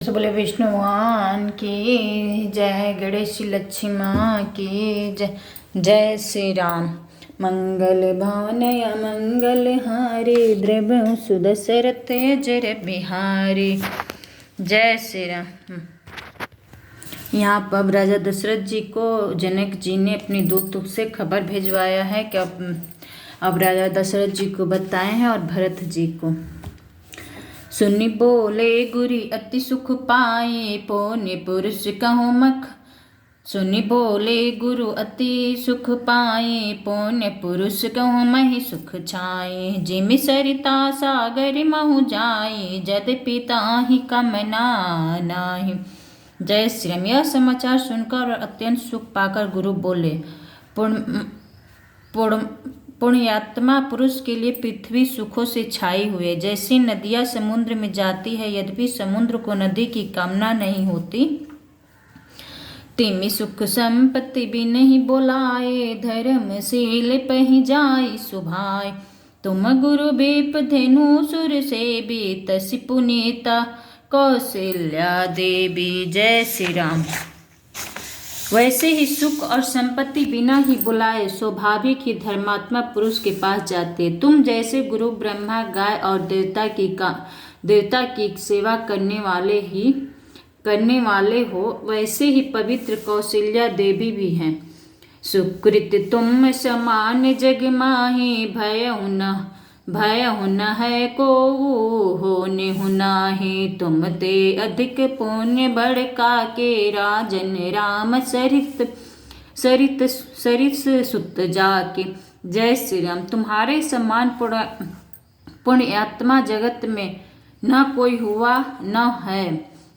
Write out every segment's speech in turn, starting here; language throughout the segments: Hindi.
से बोले विष्णु भगवान की जय, गणेश लक्ष्मी माँ की जय। जय श्री राम। मंगल भावनय मंगल हारी, द्रव्य सुदशरथ अजर बिहारी। जय श्री राम। यहाँ पर अब राजा दशरथ जी को जनक जी ने अपनी दूत से खबर भेजवाया है कि अब राजा दशरथ जी को बताए हैं और भरत जी को। सुनि बोले गुरी अति सुख पाए, पौने पुरुष कहूँ मख। सुनि बोले गुरु अति सुख पाए, पौने पुरुष कहूँ महि सुख छाए। जिमि सरिता सागर महु जाए, जद पिता ही कमना नाही। जय श्री राम। यह समाचार सुनकर और अत्यंत सुख पाकर गुरु बोले, पुण्यात्मा पुरुष के लिए पृथ्वी सुखों से छाई हुई है। जैसी नदियाँ समुद्र में जाती है, यद्यपि समुद्र को नदी की कामना नहीं होती, तिमि सुख संपत्ति भी नहीं बोलाए। धर्मशील पहि जाई सुभाय, तुम गुरु बेप धेनु सुर से भी, तसि पुनीता कौशल्या देवी। जय श्री राम। वैसे ही सुख और संपत्ति बिना ही बुलाए स्वाभाविक ही धर्मात्मा पुरुष के पास जाते। तुम जैसे गुरु ब्रह्मा गाय और देवता की सेवा करने वाले हो, वैसे ही पवित्र कौशल्या देवी भी हैं। सुकृत तुम समान जग माही, भय हुन है को होने हुनाही। तुम ते अधिक पुण्य बड़का के, राजन राम सरित सुत जाके। जय श्री राम। तुम्हारे समान पुण्यात्मा जगत में न कोई हुआ, न है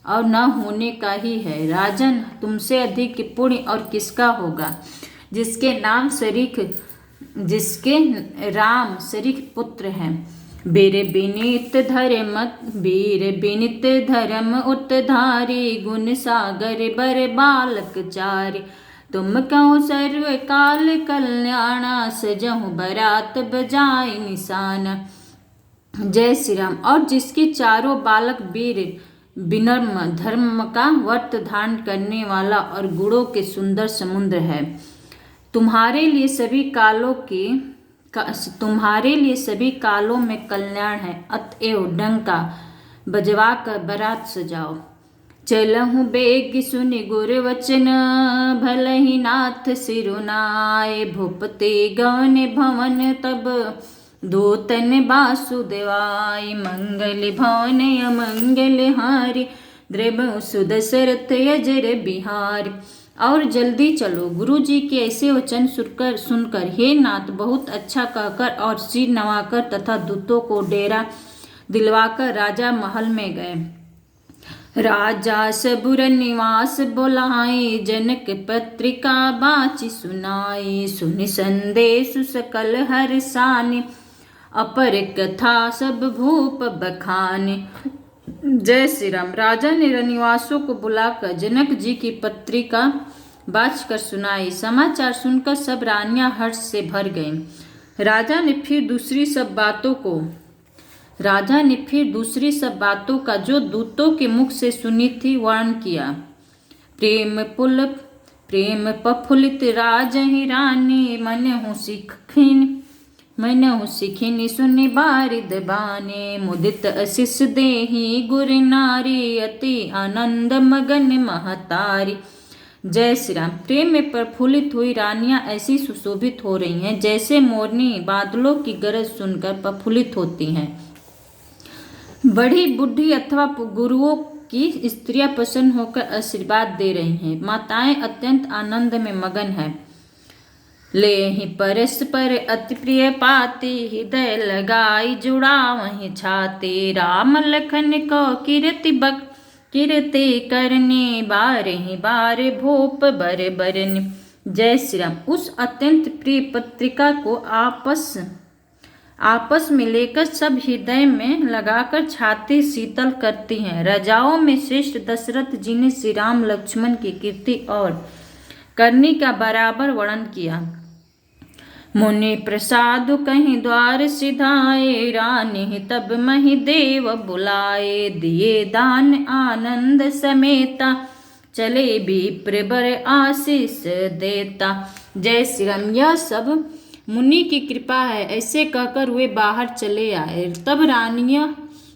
और न होने का ही है। राजन, तुमसे अधिक पुण्य और किसका होगा, जिसके राम सरीख पुत्र हैं। वीर बिनित धर्म उतधारी, गुण सागर बर बालक चारि। तुम कहो सर्व काल कल्याणा, सजहु बरात बजाय निशाना। जय श्री राम। और जिसके चारों बालक वीर, विनम्र, धर्म का व्रत धारण करने वाला और गुणों के सुंदर समुद्र है। तुम्हारे लिए सभी कालों में कल्याण है। अतएव डंका बजवा कर बारात सजाओ। चलहु बेग सुनि गुर वचन, भलहि नाथ सिरुनाए। भूपति गवन भवन तब, दूतन वासुदेवाय। मंगल भवन अमंगल हारी, द्रव्य सुदशरथ अजर बिहारी। और जल्दी चलो। गुरु जी के ऐसे वचन सुनकर हे नाथ बहुत अच्छा कहकर और सिर नवाकर तथा दूतों को डेरा दिलवाकर राजा महल में गए। राजा सबुर निवास बोलाए, जनक पत्रिका बाची सुनाई। सुनि संदेश सकल हर्षानि, अपर कथा सब भूप बखाने। जय श्री राम। राजा ने रनिवासों को बुलाकर जनक जी की पत्रिका बाच कर सुनाई। समाचार सुनकर सब रानियां हर्ष से भर गईं। राजा ने फिर दूसरी सब बातों का जो दूतों के मुख से सुनी थी वर्णन किया। प्रेम प्रफुल्लित राजहि रानी, मनहु सिखिनि सुनि बारिद बाने। मुदित आशीष देहि गुर नारी, अति आनंद मगन महतारी। जय श्री राम। प्रेम में प्रफुल्लित हुई रानियां ऐसी सुशोभित हो रही हैं जैसे मोरनी बादलों की गरज सुनकर प्रफुल्लित होती हैं। बड़ी बुढ़ी अथवा गुरुओं की स्त्रियां प्रसन्न होकर आशीर्वाद दे रही हैं। माताएं अत्यंत आनंद में मगन हैं। लेहि परस्पर अति प्रिय पाती, हृदय लगाई जुड़ा वहीं छाती। राम लखन को कीर्ति करने, बारहि बार भूप बर बरन। जय श्री राम। उस अत्यंत प्रिय पत्रिका को आपस में लेकर सब हृदय में लगाकर छाती शीतल करती हैं। राजाओं में श्रेष्ठ दशरथ जी ने श्री राम लक्ष्मण की कीर्ति और करनी का बराबर वर्णन किया। मुनि प्रसाद कहीं द्वार सिधाए, रानी तब मही देव बुलाए, दिए दान आनंद समेता, चले विप्र बर आशीष देता। जय श्री राम। यह सब मुनि की कृपा है, ऐसे कहकर वे बाहर चले आए। तब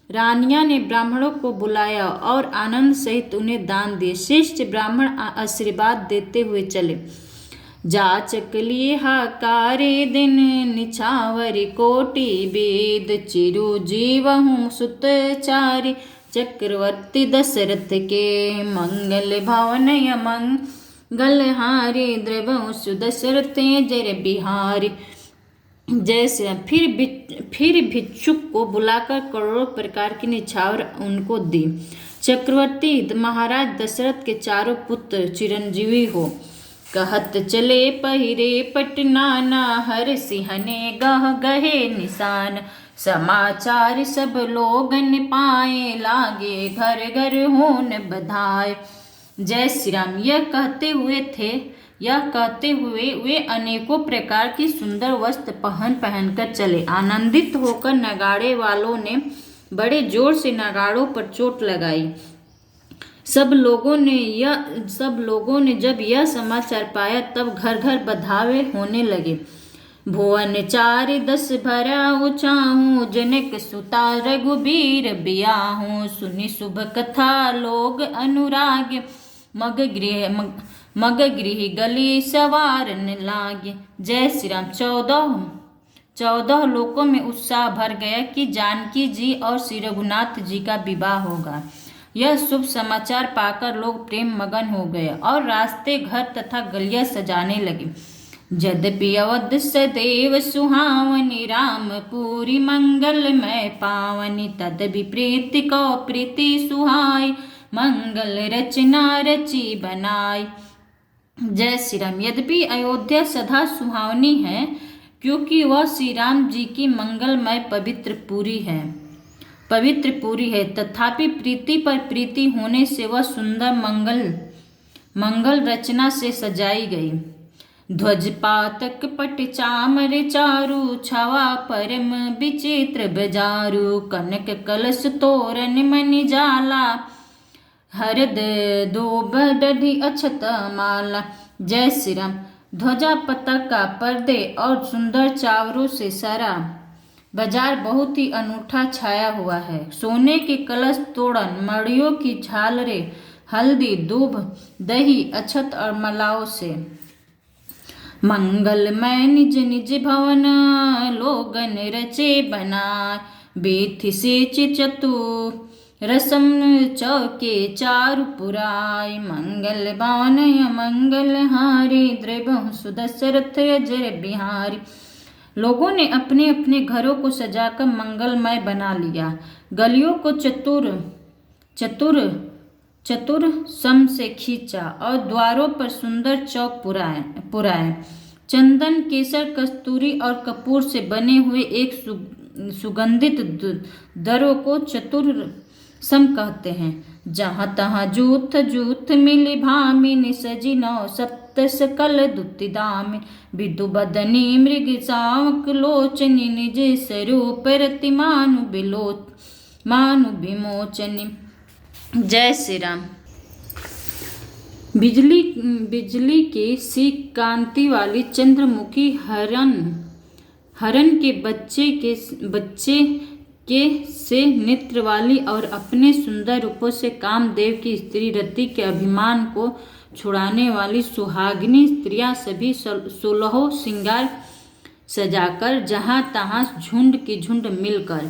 रानियां ने ब्राह्मणों को बुलाया और आनंद सहित उन्हें दान दिए। श्रेष्ठ ब्राह्मण आशीर्वाद देते हुए चले। जाचक लिए हाकारे दिन, निछावर कोटि वेद, चिरंजीवहु सुतचारी, चक्रवर्ती दशरथ के मंगल भवन मंगल हारे, द्रवहु सुदशरथ जर बिहारी। जैसे फिर भिक्षुक को बुलाकर करोड़ों प्रकार की निछावर उनको दी। चक्रवर्ती महाराज दशरथ के चारों पुत्र चिरंजीवी हो, कहत चले पहिरे पटनाना, हर सिंहने गह गहे निशान, समाचार सब लोगन पाए, लागे घर घर होन बधाए। जय श्री राम। यह कहते हुए वे अनेकों प्रकार की सुंदर वस्त्र पहनकर चले। आनंदित होकर नगाड़े वालों ने बड़े जोर से नगाड़ों पर चोट लगाई। सब लोगों ने जब यह समाचार पाया तब घर घर बधावे होने लगे। भुवन 410 भरा उचाहूँ, जनक सुता रघुबीर बियाहूँ, सुनि शुभ कथा लोग अनुराग, मग गृह गली सवारन लागे। जय श्री राम। 14 लोकों में उत्साह भर गया कि जानकी जी और श्री रघुनाथ जी का विवाह होगा। यह शुभ समाचार पाकर लोग प्रेम मगन हो गए और रास्ते, घर तथा गलियां सजाने लगे। यद्यपि अवध सदैव सुहावनी, रामपुरी मंगलमय पावनी, तदपि प्रीति को प्रीति सुहाई, मंगल रचना रची बनाई। जय श्री राम। यद्यपि अयोध्या सदा सुहावनी है, क्योंकि वह श्री राम जी की मंगलमय पवित्र पुरी है, तथापि प्रीति पर प्रीति होने से वह सुंदर मंगल रचना से सजाई गई। ध्वज पातक पट चामर चारु, छवा परम विचित्र बजारू, कनक कलश तोरण मणि जाला, हरद दूब दधि अक्षत माला। जय श्री राम। ध्वजा पताका पर्दे और सुंदर चावरों से सारा बाजार बहुत ही अनूठा छाया हुआ है। सोने के कलश, तोरण, मड़ियों की झालरें, हल्दी, दूब, दही, अक्षत और मालाओं से मंगलमय निज निज भवन, लोगन रचे बनाए, बेथि से चतुर रसम चौके चारु पुराय, मंगल बानय मंगल हारी, द्रवहु सुदशरथ अजर बिहारी। लोगों ने अपने अपने घरों को सजाकर मंगलमय बना लिया। गलियों को चतुर सम से खींचा और द्वारों पर सुंदर चौक पुराए। चंदन, केसर, कस्तूरी और कपूर से बने हुए एक सुगंधित दरों को चतुर सम कहते हैं। जहाँ तहाँ जूथ मिली भामिनी, सजी नौ सप्त सकल दुति दामिनी, विदु बदनी मृग सावक लोचनी, निज स्वरूप रति मानु विमोचनी। जय श्री राम। बिजली की सी कांति वाली चंद्रमुखी हरण के बच्चे से नेत्र वाली और अपने सुंदर रूपों से कामदेव की स्त्री रति के अभिमान को छुड़ाने वाली सुहागिनी स्त्रियां सभी 16 श्रृंगार सजाकर जहाँ तहाँ झुंड की झुंड मिलकर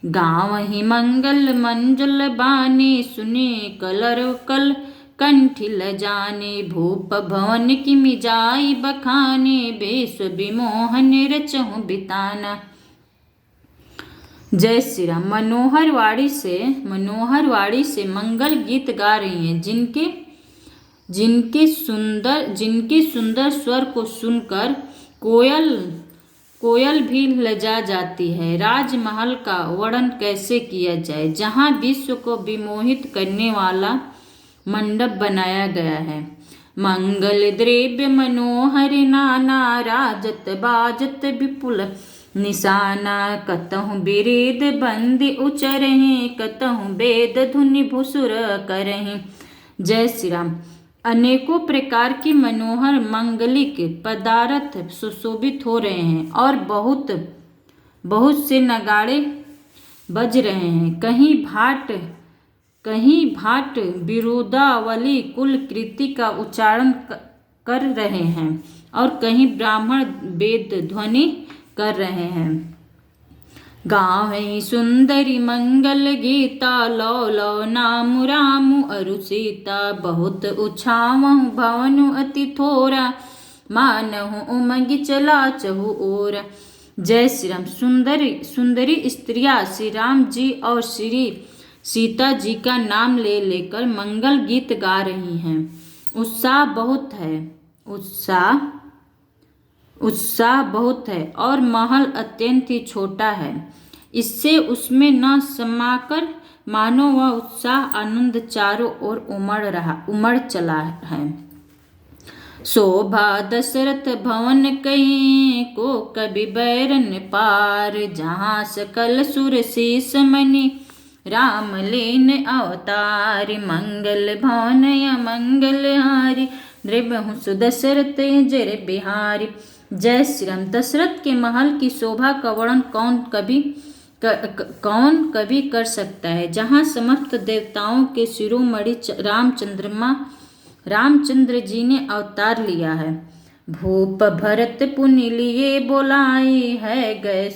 गाँव ही मंगल मंजुल बानी, सुने कल कंठी लजाने, भूप भवन की मिजाई बखाने, बेस विमोहन रचहु बिताना। जय श्री राम। मनोहरवाड़ी से मंगल गीत गा रही हैं, जिनके सुंदर स्वर को सुनकर कोयल भी लजा जाती है। राजमहल का वर्णन कैसे किया जाए, जहाँ विश्व को विमोहित करने वाला मंडप बनाया गया है। मंगल द्रव्य मनोहर नाना राजत बाजत विपुल निशाना कतहु बिरेद बंदी उचरहि कतहु वेद धुनि भुसुर करहि। जय श्री राम। अनेकों प्रकार की मनोहर मंगलिक पदार्थ सुशोभित हो रहे हैं और बहुत बहुत से नगाड़े बज रहे हैं। कहीं भाट विरुदावली कुल कृति का उच्चारण कर रहे हैं और कहीं ब्राह्मण वेद ध्वनि कर रहे हैं। गावहि सुंदरी मंगल गीता लौ लौ नाम रामु अरु सीता बहुत उछावहु भवनु अति थोरा मानहु उमंगी चला चहु ओर। जय श्री राम। सुंदरी स्त्रियां श्री राम जी और श्री सीता जी का नाम ले लेकर मंगल गीत गा रही हैं। उत्साह बहुत है और महल अत्यंत ही छोटा है। इससे उसमें न समाकर मानो वह उत्साह आनंद चारों ओर उमड़ चला है। शोभा दशरथ भवन कहीं को कवि बैरन पार जहाँ सकल सुर शीस मणि राम लीन अवतार मंगल भवन मंगल हारी द्रव्यहु सुदशरथ जर बिहारी। जय श्री राम। दशरथ के महल की शोभा का वर्णन कौन कभी कर सकता है, जहाँ समस्त देवताओं के शिरोमणि रामचंद्र जी ने अवतार लिया है। भूप भरत पुनि लिए बोलाई है गए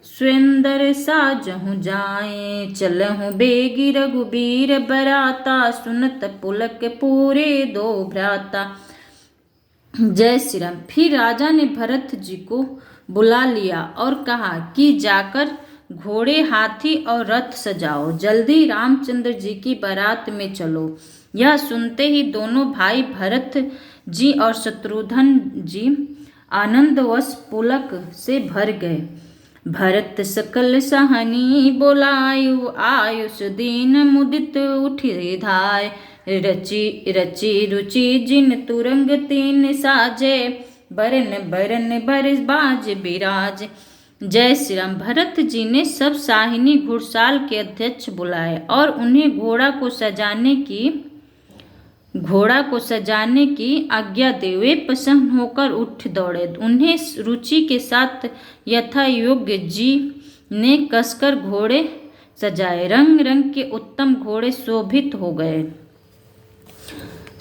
सुंदर साजहु जाए चलहु बेगी रघुबीर बराता सुनत पुलक पूरे दो भ्राता। जय श्री राम। फिर राजा ने भरत जी को बुला लिया और कहा कि जाकर घोड़े हाथी और रथ सजाओ, जल्दी रामचंद्र जी की बारात में चलो। यह सुनते ही दोनों भाई भरत जी और शत्रुघ्न जी आनंदवश पुलक से भर गए। भरत सकल सहनी बोलायु आयुष दीन मुदित उठि धाय रची रची रुचि जिन तुरंग तीन साजे बरन बरन बरस बाज बिराज। जय श्री राम। भरत जी ने सब साहिनी घुड़साल के अध्यक्ष बुलाए और उन्हें घोड़ा को सजाने की आज्ञा दे। वे प्रसन्न होकर उठ दौड़े। उन्हें रुचि के साथ यथा योग्य जी ने कसकर घोड़े सजाए। रंग रंग के उत्तम घोड़े शोभित हो गए।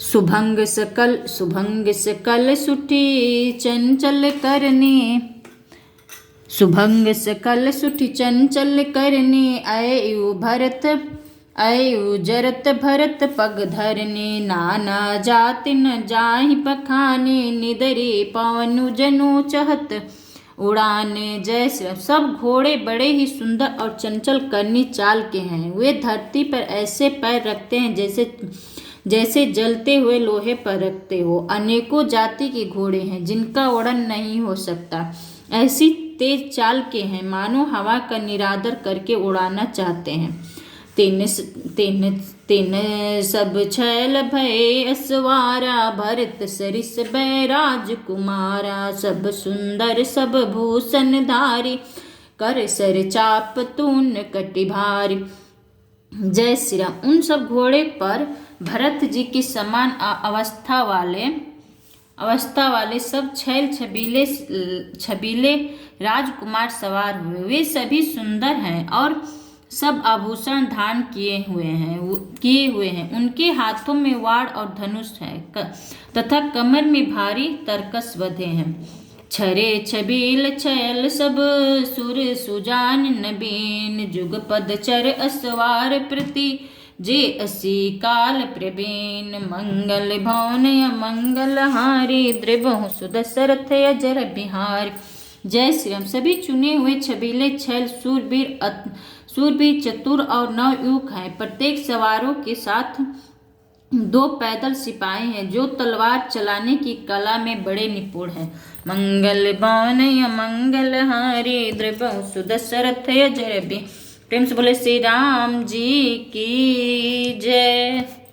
सुभंग सकल सुठी चंचल करने आयु जरत भरत पग धरने नाना जाति न जाहि पखाने निदरे पवनु जनु चहत उड़ाने। जय श्री राम। सब घोड़े बड़े ही सुंदर और चंचल करनी चाल के हैं। वे धरती पर ऐसे पैर रखते हैं जैसे जलते हुए लोहे पर रखते हो। अनेकों जाति के घोड़े हैं जिनका वर्णन नहीं हो सकता। ऐसी तेज चाल के हैं मानो हवा का निरादर करके उड़ाना चाहते हैं। तीन सब छैल भय असवारा भरत सरिस बैराज कुमारा सब सुंदर सब भूषण धारी कर सर चाप तून कटि भारी। जय श्री राम। उन सब घोड़े पर भरत जी की समान अवस्था वाले सब छैल छबीले राजकुमार सवार हुए। वे सभी सुंदर हैं और सब आभूषण धारण किए हुए हैं। उनके हाथों में वाड़ और धनुष है तथा कमर में भारी तरकस बंधे हैं। छरे छबील छैल सब सुर सुजान नबीन जुगपद चर असवार प्रति जे असी काल प्रवीण मंगल भवन मंगल हारी द्रव्यहु सुदशरथ अजर बिहार। जय श्री राम। सभी चुने हुए छबीले छैल सूरबीर चतुर और नवयुवक हैं। प्रत्येक सवारों के साथ 2 पैदल सिपाही हैं जो तलवार चलाने की कला में बड़े निपुण हैं। मंगल भवन मंगल हारी द्रव्यहु सुदशरथ अजर बिहार। प्रेम से बोले श्री राम जी की जय।